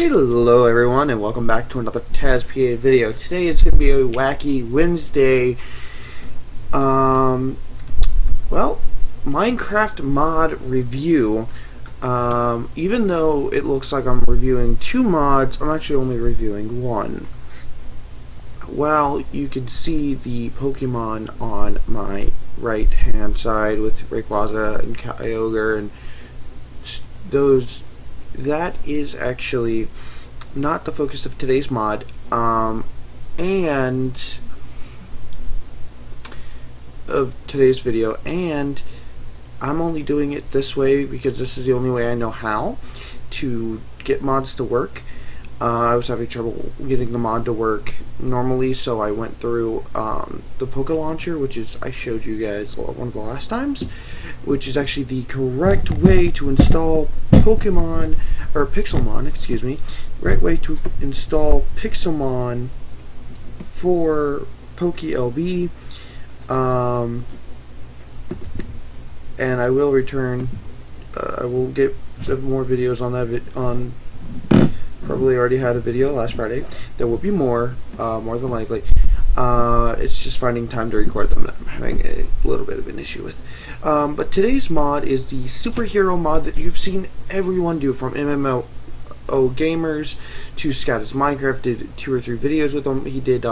Hello everyone and welcome back to another TazPA video. Today it's going to be a wacky Wednesday, Minecraft mod review. Even though it looks like I'm reviewing two mods, I'm actually only reviewing one. Well, you can see the Pokemon on my right hand side with Rayquaza and Kyogre and those. That is actually not the focus of today's mod, and of today's video, and I'm only doing it this way because this is the only way I know how to get mods to work. I was having trouble getting the mod to work normally, so I went through the Poke Launcher, which is, I showed you guys one of the last times, which is actually the correct way to install Pokemon, or Pixelmon, excuse me, right way to install Pixelmon for PokeLB, and I will return, I will get more videos on that, probably already had a video last Friday. There will be more than likely. It's just finding time to record them that I'm having a little bit of an issue with. But today's mod is the superhero mod that you've seen everyone do, from MMO gamers to Scott Minecraft. Did 2 or 3 videos with him. He did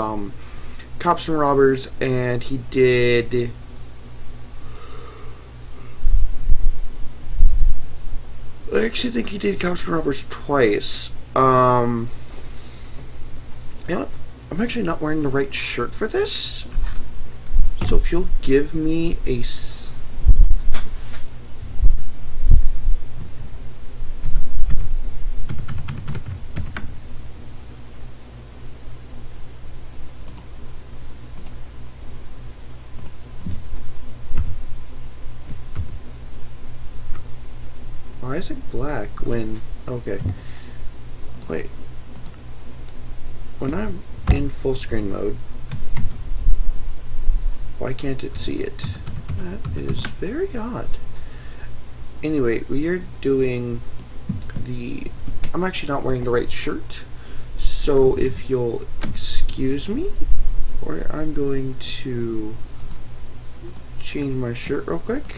Cops and Robbers, and he did I actually think he did Cops and Robbers twice. You know what? I'm actually not wearing the right shirt for this, so if you'll give me a why is it black when, okay, wait, when I'm in full screen mode, why can't it see it? That is very odd. Anyway, we are doing I'm actually not wearing the right shirt, so if you'll excuse me, or I'm going to change my shirt real quick.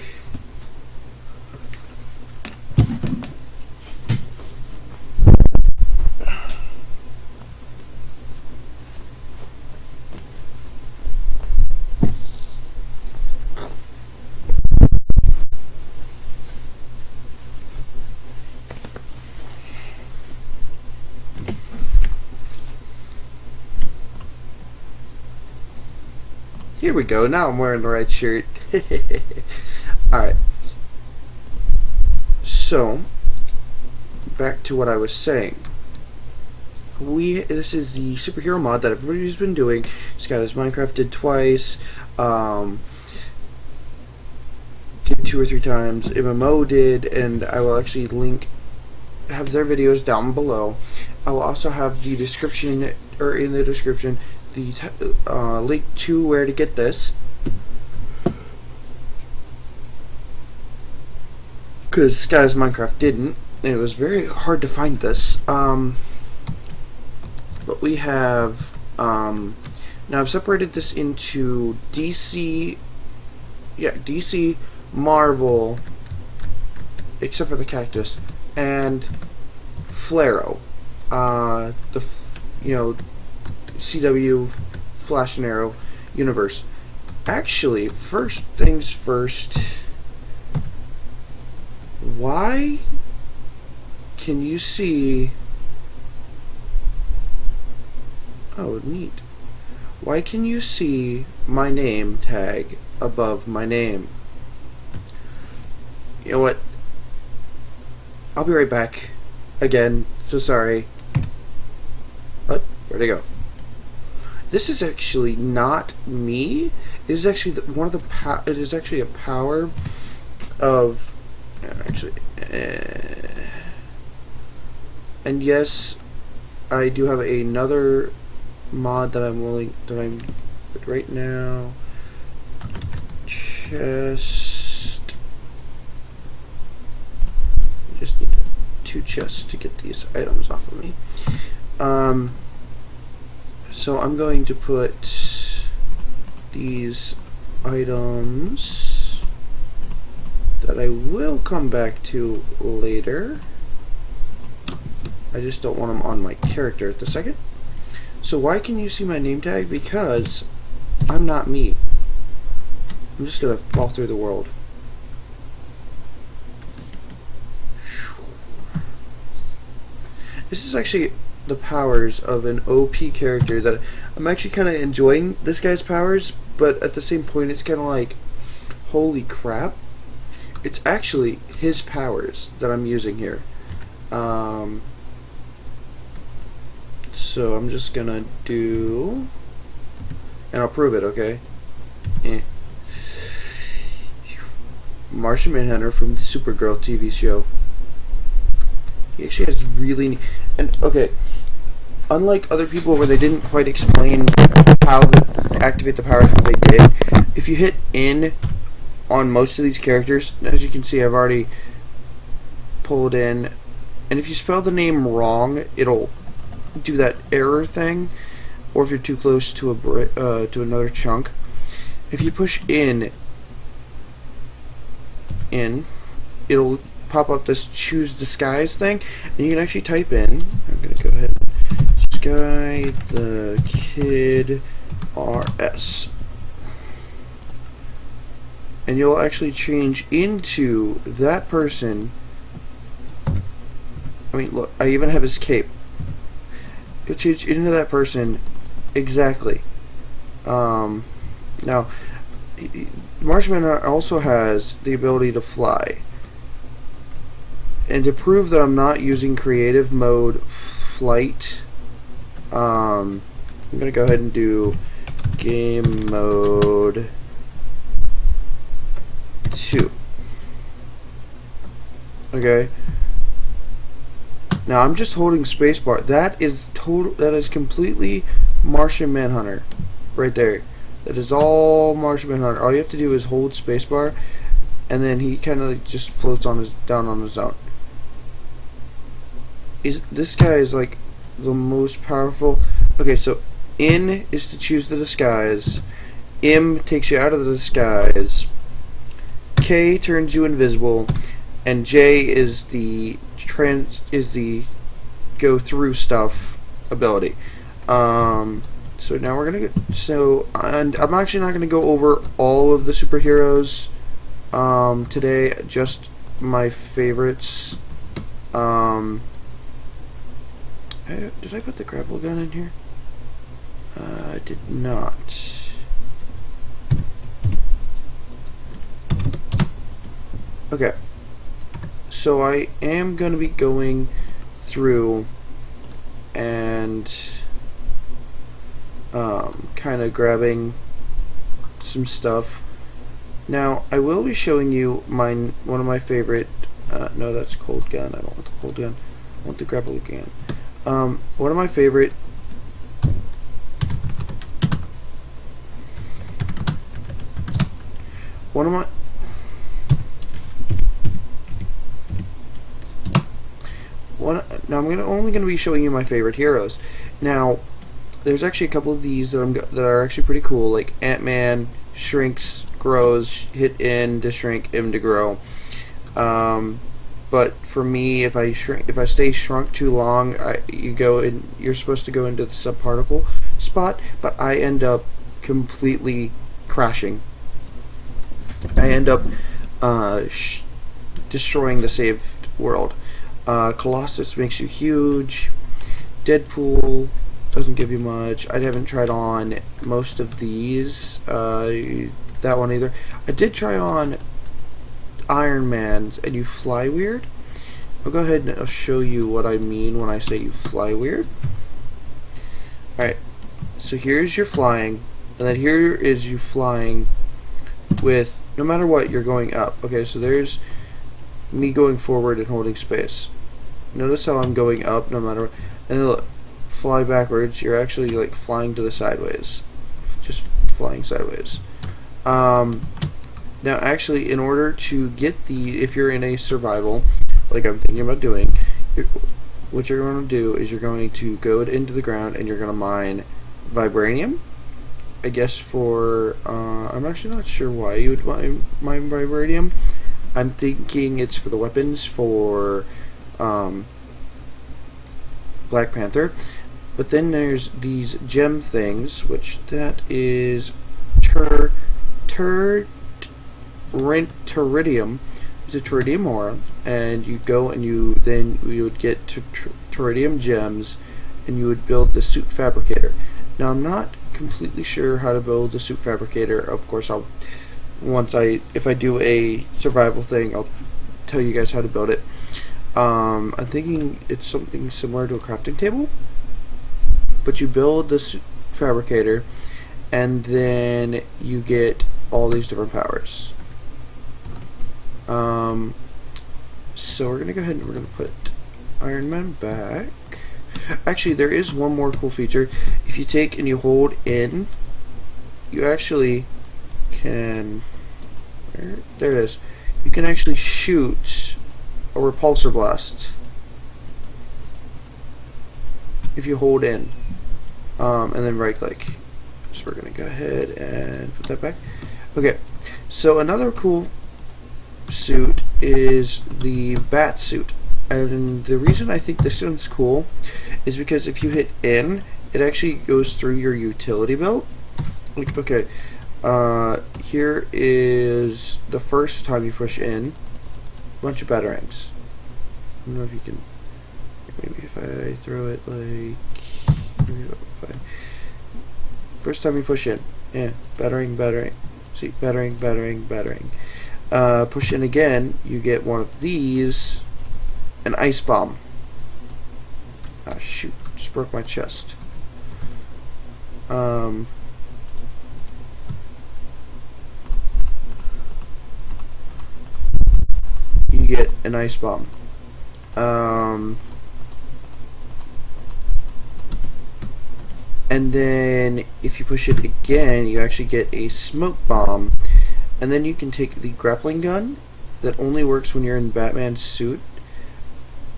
Here we go, now I'm wearing the right shirt. Alright. So, back to what I was saying. This is the superhero mod that everybody's been doing. Scott Minecraft did twice. Did 2 or 3 times. MMO did, and I will actually have their videos down below. I will also have the description, or in the description, the link to where to get this, because Scott Minecraft didn't, and it was very hard to find this. But we have now I've separated this into DC, Marvel, except for the cactus, and Flaro, CW, Flash and Arrow universe. Actually, first things first, why can you see, oh neat, why can you see my name tag above my name? You know what, I'll be right back. Again, so sorry. What? Where'd it go? This is actually not me. It is actually it is actually a power of, and yes, I do have another mod that I'm right now. Chest. Just need 2 chests. just to get these items off of me. So I'm going to put these items that I will come back to later. I just don't want them on my character at the second. So why can you see my name tag? Because I'm not me. I'm just gonna fall through the world. This is actually the powers of an OP character that I'm actually kind of enjoying this guy's powers, but at the same point it's kind of like, holy crap. It's actually his powers that I'm using here. So I'm just gonna do, and I'll prove it, okay? Martian Manhunter from the Supergirl TV show. He actually has really, and okay, unlike other people where they didn't quite explain how to activate the powers, but they did. If you hit in on most of these characters, as you can see, I've already pulled in, and if you spell the name wrong, it'll do that error thing, or if you're too close to to another chunk. If you push in, it'll pop up this choose disguise thing, and you can actually type in, I'm gonna go ahead, Sky the Kid RS, and you'll actually change into that person. I mean, look, I even have his cape. You'll change into that person exactly. Now, Martian Man also has the ability to fly. And to prove that I'm not using creative mode flight, I'm going to go ahead and do game mode 2. Okay. Now I'm just holding spacebar. That is completely Martian Manhunter right there. That is all Martian Manhunter. All you have to do is hold spacebar, and then he kind of just floats on down on his own. This guy is like the most powerful. Okay, so N is to choose the disguise. M takes you out of the disguise. K turns you invisible, and J is the go through stuff ability. So now we're gonna and I'm actually not gonna go over all of the superheroes today, just my favorites. Did I put the grapple gun in here? I did not. Okay. So I am going to be going through and kind of grabbing some stuff. Now I will be showing you one of my favorite. No, that's cold gun. I don't want the cold gun. I want the grapple gun. One of my favorite. Now I'm only going to be showing you my favorite heroes. Now, there's actually a couple of these that are actually pretty cool, like Ant-Man shrinks, grows, hit N to shrink, M to grow. But for me, if I stay shrunk too long, you're supposed to go into the subparticle spot, but I end up completely crashing. I end up destroying the saved world. Colossus makes you huge. Deadpool doesn't give you much. I haven't tried on most of these. That one either. I did try on Iron Man's, and you fly weird. I'll go ahead and I'll show you what I mean when I say you fly weird. Alright, so here's your flying, and then here is you flying with, no matter what, you're going up. Okay, so there's me going forward and holding space. Notice how I'm going up no matter what. And then look, fly backwards, you're actually like flying to the sideways. Just flying sideways. Now actually, in order to get if you're in a survival, like I'm thinking about doing, what you're going to do is you're going to go into the ground and you're going to mine vibranium. I guess for I'm actually not sure why you would mine vibranium. I'm thinking it's for the weapons for Black Panther. But then there's these gem things, which that is teridium. It's a teridium ore, and you go and you would get teridium gems, and you would build the suit fabricator. Now I'm not completely sure how to build the suit fabricator. Of course, if I do a survival thing, I'll tell you guys how to build it. I'm thinking it's something similar to a crafting table, but you build the suit fabricator, and then you get all these different powers. So we're gonna go ahead and we're gonna put Iron Man back. Actually, there is one more cool feature. If you take and you hold in, you actually can. There it is. You can actually shoot a repulsor blast if you hold in, and then right click. So we're gonna go ahead and put that back. Okay. So another cool suit is the bat suit. And the reason I think this one's cool is because if you hit in, it actually goes through your utility belt. Like, okay, here is the first time you push in, a bunch of batarangs. I don't know if you can, maybe if I throw it like, first time you push in, yeah, battering, see, battering. Push in again, you get one of these, an ice bomb. Ah, shoot, just broke my chest. You get an ice bomb. And then if you push it again, you actually get a smoke bomb. And then you can take the grappling gun that only works when you're in Batman's suit,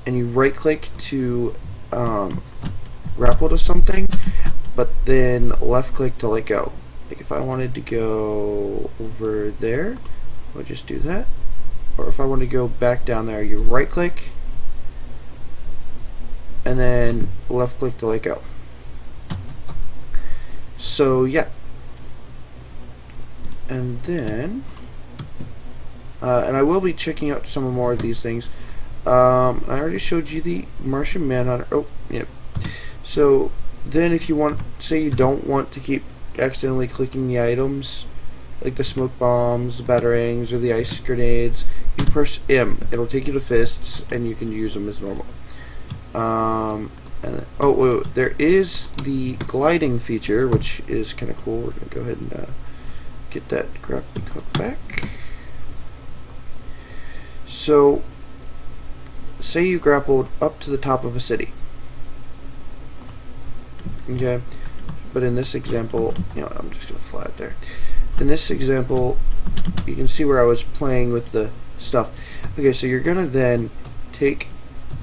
and you right click to grapple to something, but then left click to let go. Like if I wanted to go over there, I would just do that. Or if I want to go back down there, you right click and then left click to let go. So yeah. And then and I will be checking out some more of these things. I already showed you the Martian Manhunter. Oh, yep. So then if you want, say you don't want to keep accidentally clicking the items, like the smoke bombs, the batarangs, or the ice grenades, you press M. It'll take you to fists, and you can use them as normal. And oh, wait, there is the gliding feature, which is kind of cool. We're going to go ahead and get that grappling hook back. So, say you grappled up to the top of a city. Okay, but in this example, you know what, I'm just going to fly it there. In this example, you can see where I was playing with the stuff. Okay, so you're going to then take,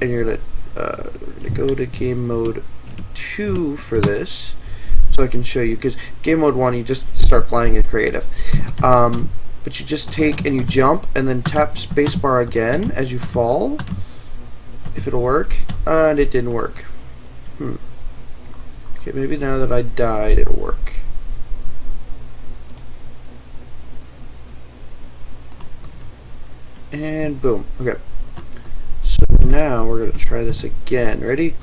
and you're going to go to game mode 2 for this, so I can show you, because game mode 1 you just start flying in creative. But you just take and you jump and then tap spacebar again as you fall, if it'll work, and it didn't work. Okay, maybe now that I died it'll work. And boom. Okay, so now we're going to try this again. Ready?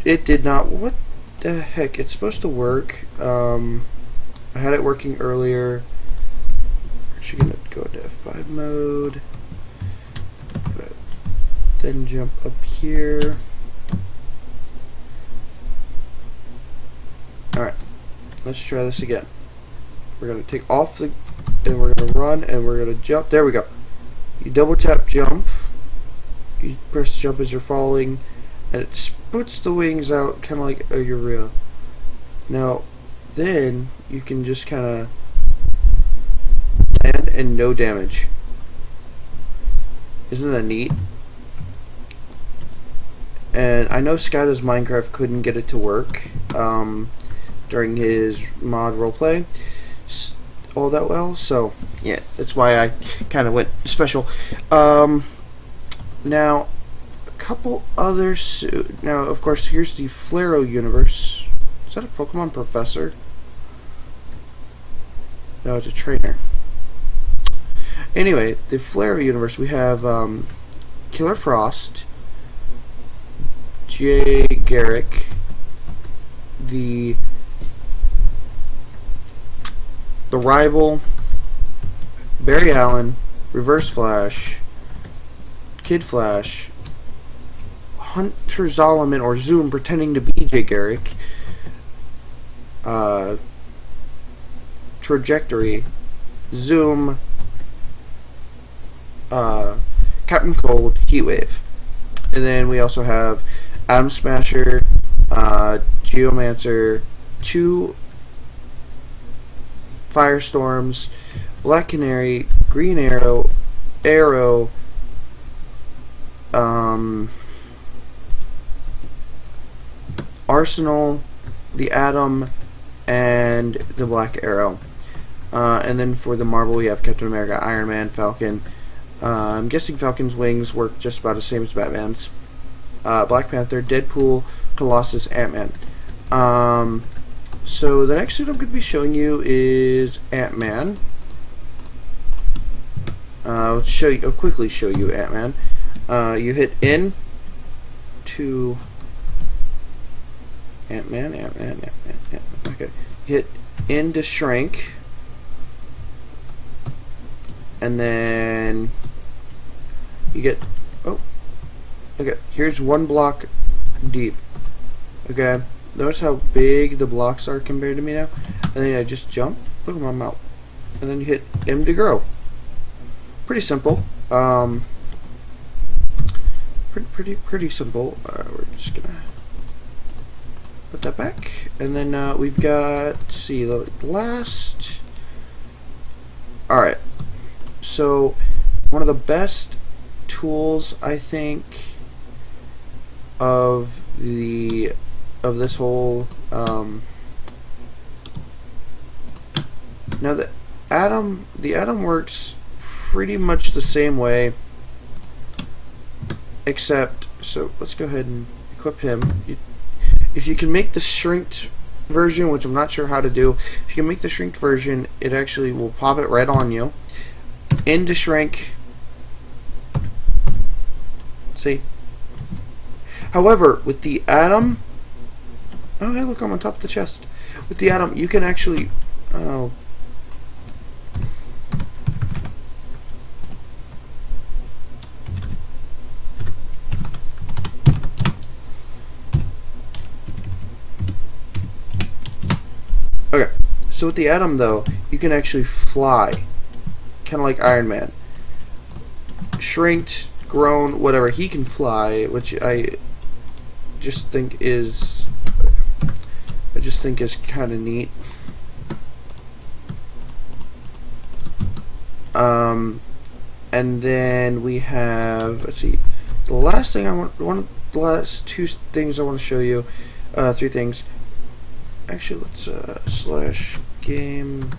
It did not. What the heck? It's supposed to work. I had it working earlier. We're actually going to go into F5 mode. Then jump up here. Alright, let's try this again. We're going to take off the, and we're going to run, and we're going to jump. There we go. You double tap jump. You press jump as you're falling, and it puts the wings out, kind of like a urea. Now, then you can just kind of land and no damage. Isn't that neat? And I know Skydo's Minecraft couldn't get it to work during his mod roleplay all that well, so yeah, that's why I kind of went special. Now, a couple other now, of course, here's the Flaro universe. Is that a Pokemon Professor? No, it's a trainer. Anyway, the Flaro universe, we have Killer Frost, Jay Garrick, the Rival, Barry Allen, Reverse Flash, Kid Flash, Hunter Zolomon or Zoom pretending to be Jay Garrick, Trajectory, Zoom, Captain Cold, Heatwave. And then we also have Atom Smasher, Geomancer, 2 Firestorms, Black Canary, Green Arrow, Arsenal, the Atom, and the Black Arrow. And then for the Marvel, we have Captain America, Iron Man, Falcon. I'm guessing Falcon's wings work just about the same as Batman's. Black Panther, Deadpool, Colossus, Ant-Man. So the next suit I'm going to be showing you is Ant-Man. I'll quickly show you Ant-Man. You hit N to Ant-Man. Okay. Hit N to shrink, and then you get okay. Here's 1 block deep. Okay. Notice how big the blocks are compared to me now. And then I just jump. Look at my mouth. And then you hit M to grow. Pretty simple. Pretty simple. We're just gonna put that back. And then we've got, let's see, the last. Alright. So one of the best tools, I think, of this whole now the Atom works pretty much the same way, except, so let's go ahead and equip him. If you can make the shrinked version, which I'm not sure how to do, if you can make the shrinked version, it actually will pop it right on you. Into shrink. See? However, with the Atom, oh, hey, look, I'm on top of the chest. With the Atom, you can actually, oh. Okay, so with the Atom, though, you can actually fly, kind of like Iron Man. Shrinked, grown, whatever, he can fly, which I just think is kind of neat. And then we have, let's see, the last thing one of the last 2 things I want to show you, 3 things. Actually, let's slash game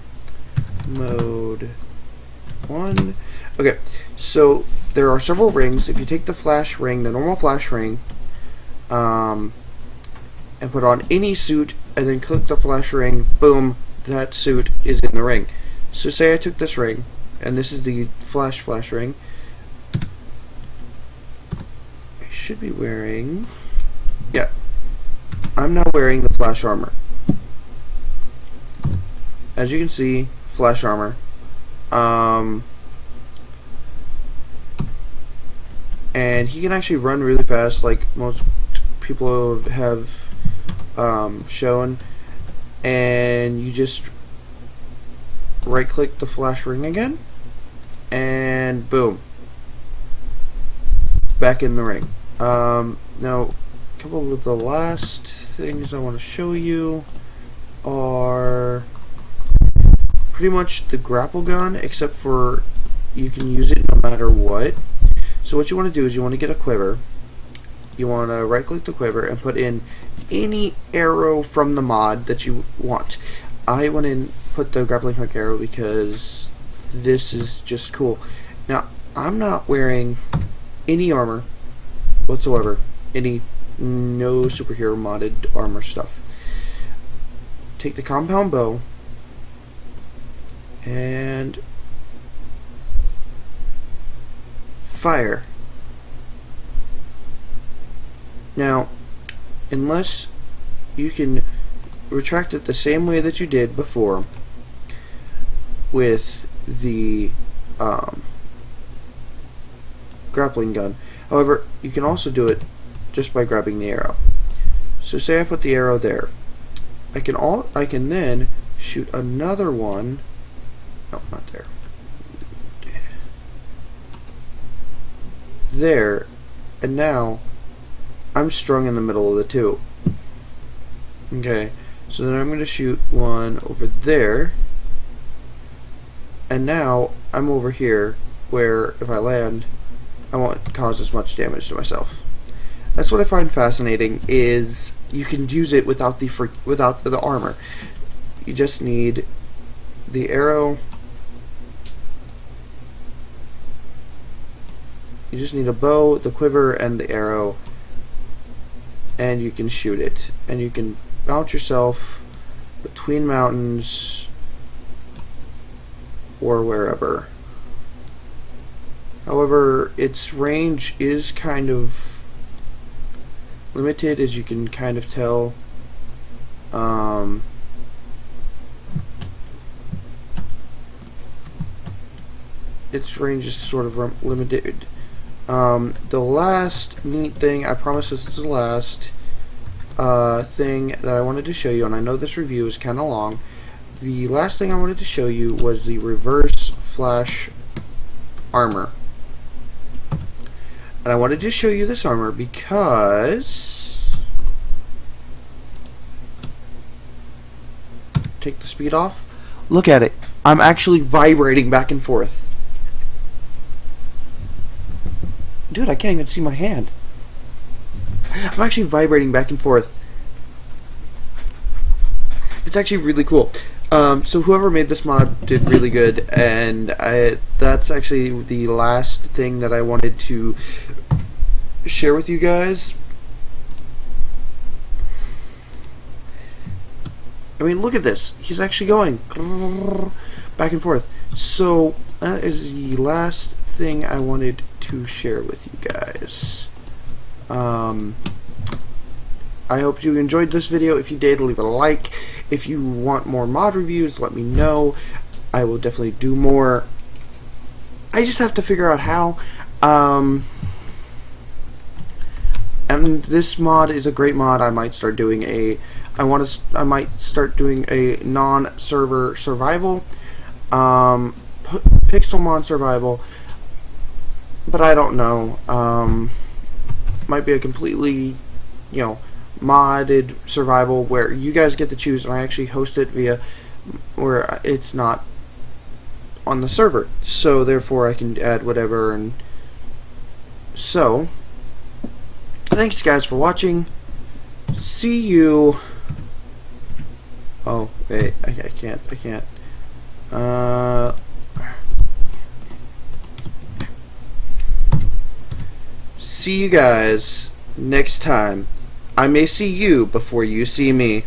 mode 1. Okay, so there are several rings. If you take the flash ring, the normal flash ring, and put on any suit, and then click the flash ring, boom, that suit is in the ring. So say I took this ring, and this is the flash ring. I should be wearing, yeah, I'm now wearing the flash armor. As you can see, flash armor. And he can actually run really fast, like most people have shown. And you just right click the flash ring again, and boom, back in the ring. Now, a couple of the last things I want to show you are pretty much the grapple gun, except for you can use it no matter what. So what you want to do is you want to get a quiver. You want to right click the quiver and put in any arrow from the mod that you want. I went in put the grappling hook arrow because this is just cool. Now I'm not wearing any armor whatsoever. No superhero modded armor stuff. Take the compound bow and fire. Now, unless you can retract it the same way that you did before with the grappling gun. However, you can also do it just by grabbing the arrow. So say I put the arrow there. I can then shoot another one. No, not there. There, and now I'm strung in the middle of the two. Okay, so then I'm going to shoot one over there, and now I'm over here where if I land I won't cause as much damage to myself. That's what I find fascinating, is you can use it without the armor. You just need the arrow. You just need a bow, the quiver, and the arrow, and you can shoot it. And you can mount yourself between mountains or wherever. However, its range is kind of limited, as you can kind of tell. Its range is sort of limited. The last neat thing, I promise this is the last thing that I wanted to show you, and I know this review is kind of long. The last thing I wanted to show you was the reverse flash armor. And I wanted to show you this armor because... Take the speed off. Look at it. I'm actually vibrating back and forth. Dude, I can't even see my hand. I'm actually vibrating back and forth. It's actually really cool. So whoever made this mod did really good, and that's actually the last thing that I wanted to share with you guys. I mean, look at this. He's actually going back and forth. So that is the last thing I wanted to share with you guys. I hope you enjoyed this video. If you did, leave a like. If you want more mod reviews, let me know. I will definitely do more. I just have to figure out how. And this mod is a great mod. I might start doing a non-server survival, Pixelmon survival, but I don't know. Might be a completely, modded survival where you guys get to choose, and I actually host it via where it's not on the server, so therefore I can add whatever. And so thanks guys for watching. See you. Oh wait, I can't see you guys next time. I may see you before you see me.